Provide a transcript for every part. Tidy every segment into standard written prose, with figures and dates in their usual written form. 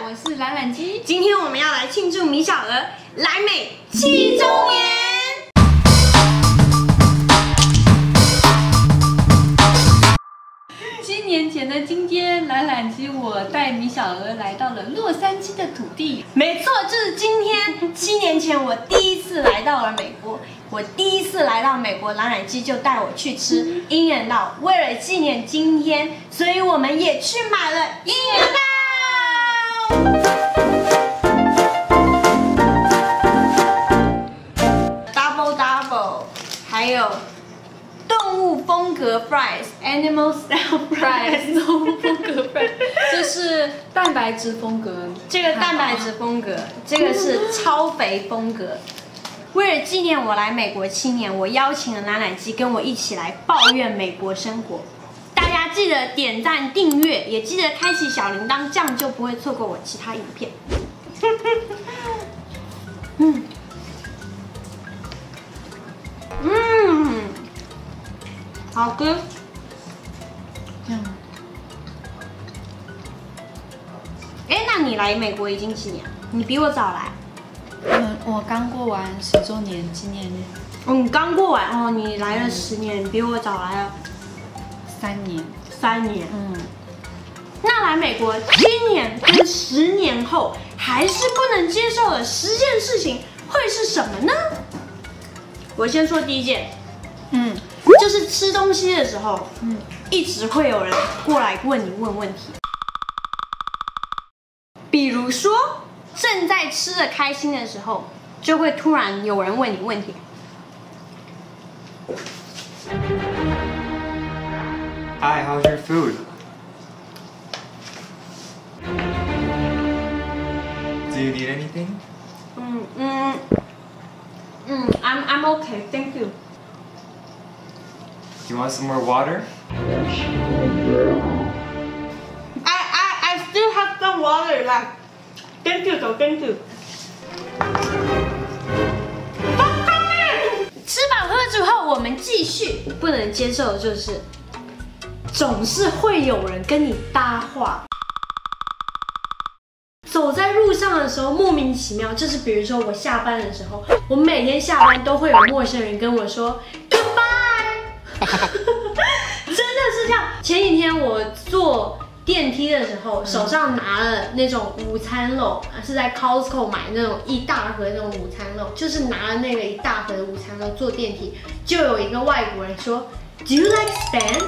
我是懒懒鸡。今天我们要来庆祝米小鹅来美7周年。7年前的今天，懒懒鸡我带米小鹅来到了洛杉矶的土地。没错，就是今天。7年前我第一次来到了美国，我第一次来到美国，懒懒鸡就带我去吃鹰眼道。为了纪念今天，所以我们也去买了鹰眼道。Double Double， 还有动物风格 fries，Animal Style fries， 动物风格 fries， 就是蛋白质风格。这个蛋白质风格，这个是超肥风格。为了纪念我来美国7年，我邀请了懒懒鸡跟我一起来抱怨美国生活。大家记得点赞、订阅，也记得开启小铃铛，这样就不会错过我其他影片。好吃。那你来美国已经几年？你比我早来。我刚过完10周年纪念日。你刚过完哦，你来了10年，你比我早来了3年。3年。那来美国7年跟10年后还是不能接受的10件事情会是什么呢？我先说第一件，就是吃东西的时候，一直会有人过来问问题。比如说，正在吃的开心的时候，就会突然有人问你问题。Hi, how's your food? Do you need anything? I'm okay, thank you. Do you want some more water? I still have some water left. Thank you, so thank you. 吃饱喝足后，我们继续。不能接受的就是，总是会有人跟你搭话。走在路上的时候莫名其妙，就是比如说我下班的时候，我每天下班都会有陌生人跟我说 goodbye， 真的是这样。前几天我坐电梯的时候，手上拿了那种午餐肉，是在 Costco 买那种一大盒那种午餐肉，就是拿了那个一大盒的午餐肉坐电梯，就有一个外国人说 ，Do you like Spam?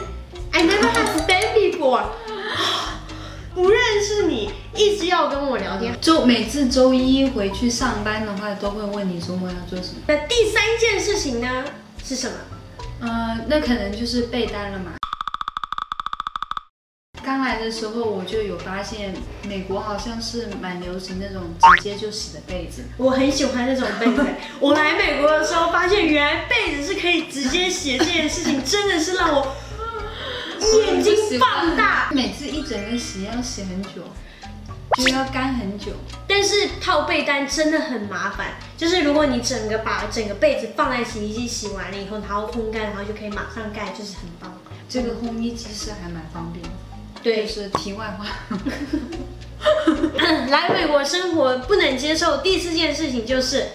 I never had Spam before 。不认识你，一直要跟我聊天。每次周一回去上班的话，都会问你周末要做什么。那第3件事情呢是什么？那可能就是被单了嘛。刚来的时候我就有发现，美国好像是蛮流行那种直接就洗的被子。我很喜欢那种被子。我来美国的时候发现，原来被子是可以直接洗的，这件事情真的是让我眼睛放大。每次一整个洗要洗很久，就要干很久。但是套被单真的很麻烦，就是如果你把整个被子放在洗衣机洗完了以后，然后烘干，然后就可以马上盖，就是很棒。这个烘衣机是还蛮方便的。对，就是题外话。来美国生活不能接受第4件事情就是，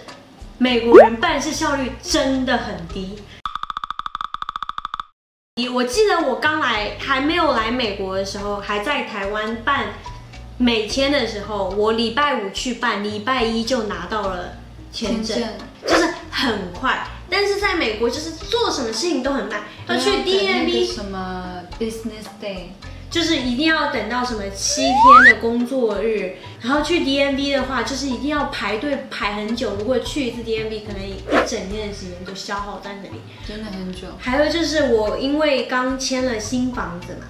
美国人办事效率真的很低。我记得我刚来还没有来美国的时候，还在台湾办美签的时候，我礼拜5去办，礼拜1就拿到了签证，就是很快。但是在美国就是做什么事情都很慢，要去 DMV 什么 business day。就是一定要等到什么7天的工作日，然后去 DMV 的话，就是一定要排队排很久。如果去一次 DMV， 可能一整天的时间就消耗在那里，真的很久。还有就是我因为刚签了新房子嘛，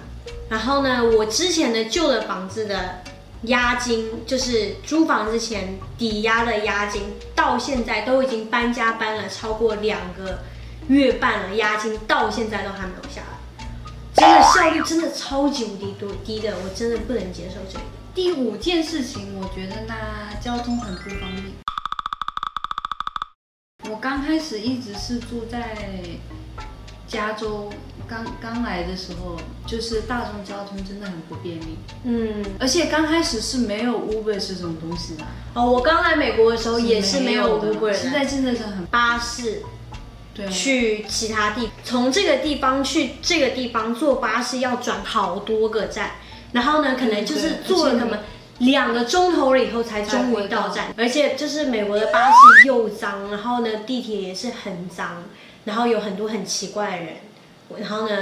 然后呢，我之前的旧的房子的押金，就是租房之前抵押的押金，到现在都已经搬家搬了超过2个月半了，押金到现在都还没有下来。真的效率真的超级无敌低的，我真的不能接受这个。第5件事情，我觉得交通很不方便。我刚开始一直是住在加州，刚来的时候，就是大众交通真的很不便利，嗯，而且刚开始是没有 Uber 这种东西的。哦，我刚来美国的时候也是没有的 Uber 的，现在真的是很巴士。对，去其他地，从这个地方去这个地方坐巴士要转好多个站，然后呢，可能就是坐了可能2个钟头了以后才终于到站，而且就是美国的巴士又脏，然后呢，地铁也是很脏，然后有很多很奇怪的人，然后呢，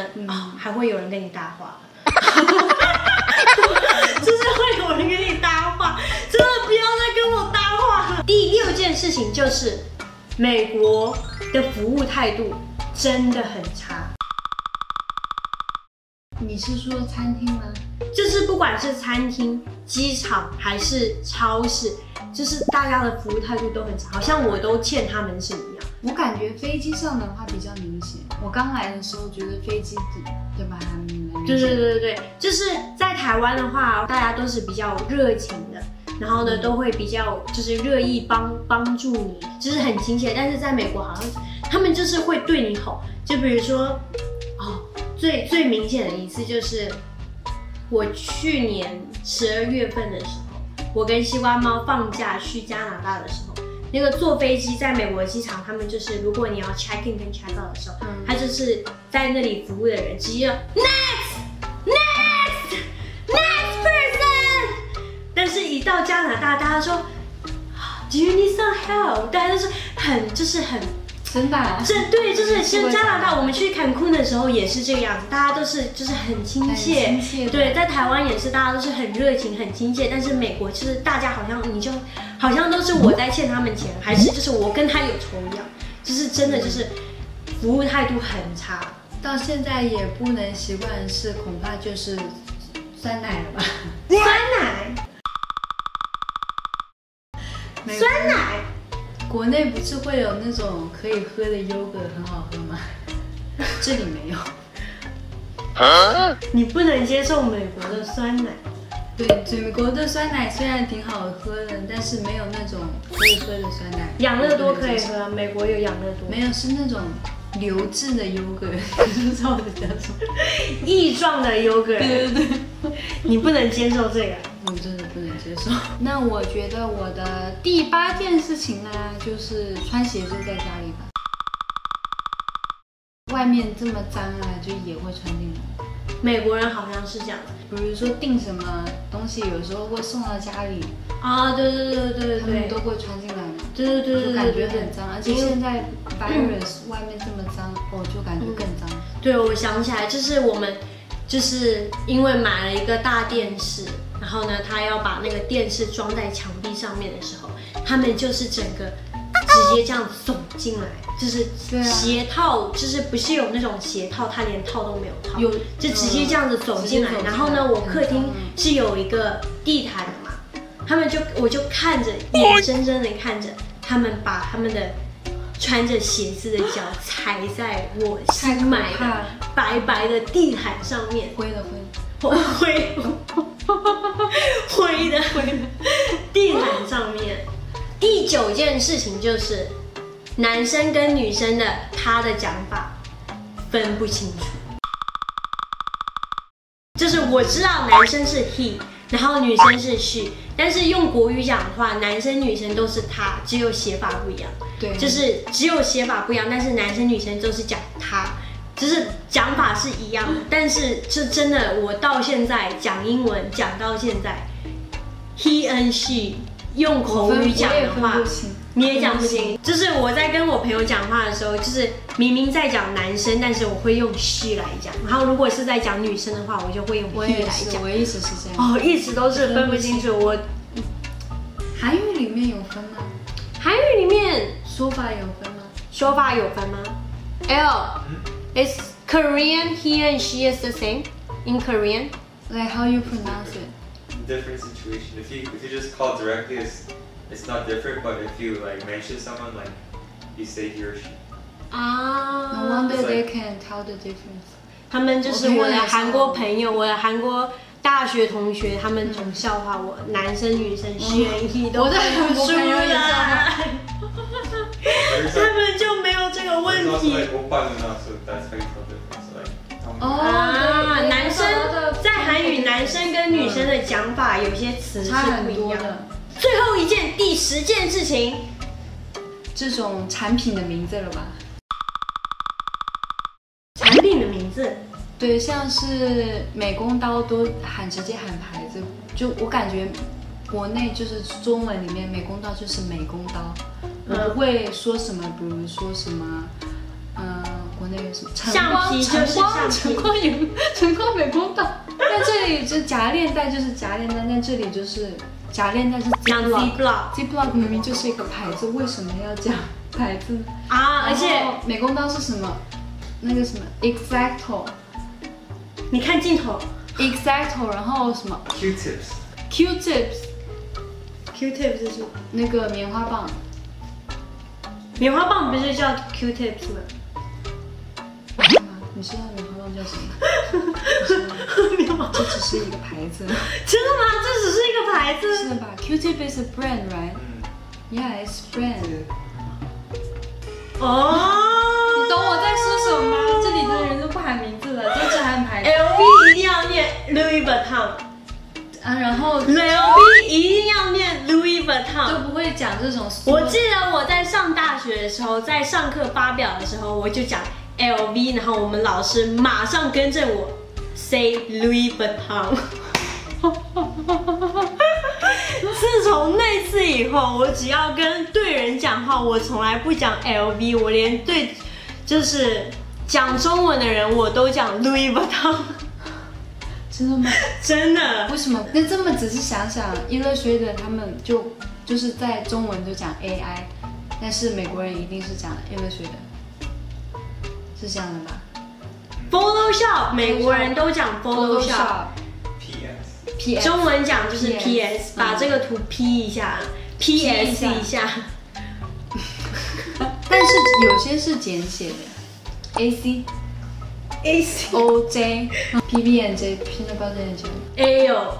还会有人跟你搭话。就是会有人跟你搭话，真的不要再跟我搭话了。第6件事情就是美国的服务态度真的很差。你是说餐厅吗？就是不管是餐厅、机场还是超市，就是大家的服务态度都很差，好像我都欠他们什么一样。我感觉飞机上的话比较明显。我刚来的时候觉得飞机对吧，还蛮明显。对，就是在台湾的话，大家都是比较热情的，然后呢都会比较就是乐意帮助你，就是很亲切。但是在美国好像他们就是会对你吼，就比如说最明显的一次就是我去年12月份的时候，我跟西瓜猫放假去加拿大的时候，那个坐飞机在美国机场，他们就是如果你要 check in 跟 check out 的时候，他就是在那里服务的人直接就 next person， 但是一到加拿大，大家说 Do you need some help？ 大家都是很真的、啊，对，就是像加拿大，我们去坎昆的时候也是这个样子，大家都是就是很亲切，对，在台湾也是，大家都是很热情、很亲切，但是美国就是大家好像都是我在欠他们钱，还是就是我跟他有仇一样，就是真的就是服务态度很差，到现在也不能习惯，是恐怕就是酸奶了吧？酸奶，酸奶。国内不是会有那种可以喝的优格很好喝吗？这里没有。你不能接受美国的酸奶？对，美国的酸奶虽然挺好喝的，但是没有那种可以喝的酸奶。养乐多可以喝，美国有养乐多。没有，是那种流质的优格，不知道叫什么，液状的优格。对，你不能接受这个。我真的不能接受。那我觉得我的第8件事情呢，就是穿鞋就在家里吧。外面这么脏啊，就也会穿进来。美国人好像是这样，比如说订什么东西，有时候会送到家里啊，对，他们都会穿进来嘛。对，就感觉很脏，而且现在 virus 外面这么脏，就感觉更脏。对，我想起来，就是我们就是因为买了一个大电视。然后呢，他要把那个电视装在墙壁上面的时候，他们就是整个直接这样走进来，就是鞋套，就是不是有那种鞋套，他连套都没有套，就直接这样子走进来。然后呢，我客厅是有一个地毯的嘛，我就看着，眼睁睁的看着他们把他们的穿着鞋子的脚踩在我新买的白白的地毯上面，灰的地毯上面。第9件事情就是男生跟女生的他的讲法分不清楚，就是我知道男生是 he， 然后女生是 she， 但是用国语讲的话，男生女生都是他，只有写法不一样。对，就是只有写法不一样，但是男生女生都是讲他。就是讲法是一样的，但是就真的，我到现在讲英文讲到现在 ，he and she 用口语讲的话，你也讲不清。就是我在跟我朋友讲话的时候，就是明明在讲男生，但是我会用 she 来讲，然后如果是在讲女生的话，我就会用 he 来讲。我一直是这样。一直都是分不清楚。韩语里面有分吗？韩语里面说法有分吗？说法有分吗 ？Is Korean he and she is the same in Korean? Like how you pronounce it? Different situation. If you just call directly, it's not different. But if you like mention someone, like you say he or she. No wonder they can tell the difference. 他们就是我的韩国朋友，我的韩国大学同学，他们总笑话我男生女生 she and he 都分不出来。他们就没有这个问题。对男生在韩语，男生跟女生的讲法有些词是差不很多的一样的。。最后一件，第10件事情，这种产品的名字了吧？产品的名字。对，像是美工刀都直接喊牌子，就我感觉国内就是中文里面美工刀就是美工刀，我不会说什么，比如说什么，国内有什么橡皮就是橡皮，晨光美工刀，那这里就夹链带就是夹链带，那这里就是夹链带是讲 Ziploc。 Ziploc Ziploc 明明就是一个牌子，为什么要讲牌子呢？啊，而且然后美工刀是什么？那个什么 Exacto， 你看镜头 Exacto， 然后什么 Q-tips. Q-tips， ，Q-tips 是什么？那个棉花棒，棉花棒不是叫 Q-tips 吗？你知道棉花棒叫什么？棉花这只是一个牌子，真的吗？这只是一个牌子。是的吧？Q-tip is a brand, right? Yeah, it's brand. 哦，你懂我在说什么吗？这里的人都不喊名字了，就只喊牌子。 LV 一定要念 Louis Vuitton，然后 LV 一定要念 Louis 都 Vuitton。不会讲这种。我记得我在上大学的时候，在上课发表的时候，我就讲 LV， 然后我们老师马上更正我 say Louis Vuitton。自从那次以后，我只要跟对人讲话，我从来不讲 LV， 我连对就是讲中文的人我都讲 Louis Vuitton。真的吗？真的。为什么？那这么仔细想想，Illustrator 他们就是在中文就讲 AI， 但是美国人一定是讲 Illustrator， 是这样的吧 Photoshop 美国人都讲 Photoshop， PS. 中文讲就是 PS， 把这个图 P 一下，PS 一下。但是有些是简写的 ，AC。 AC OJ PBNJ Peanut Butter and Jelly。哎呦，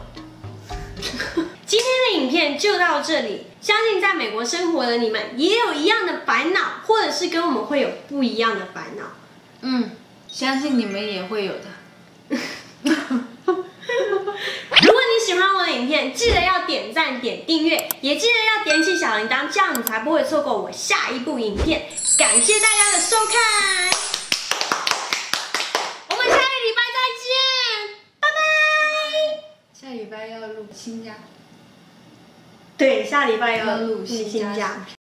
今天的影片就到这里。相信在美国生活的你们也有一样的烦恼，或者是跟我们会有不一样的烦恼。相信你们也会有的。如果你喜欢我的影片，记得要点赞、点订阅，也记得要点起小铃铛，这样你才不会错过我下一部影片。感谢大家的收看。下礼拜要录新家。对，下礼拜要录新新家家。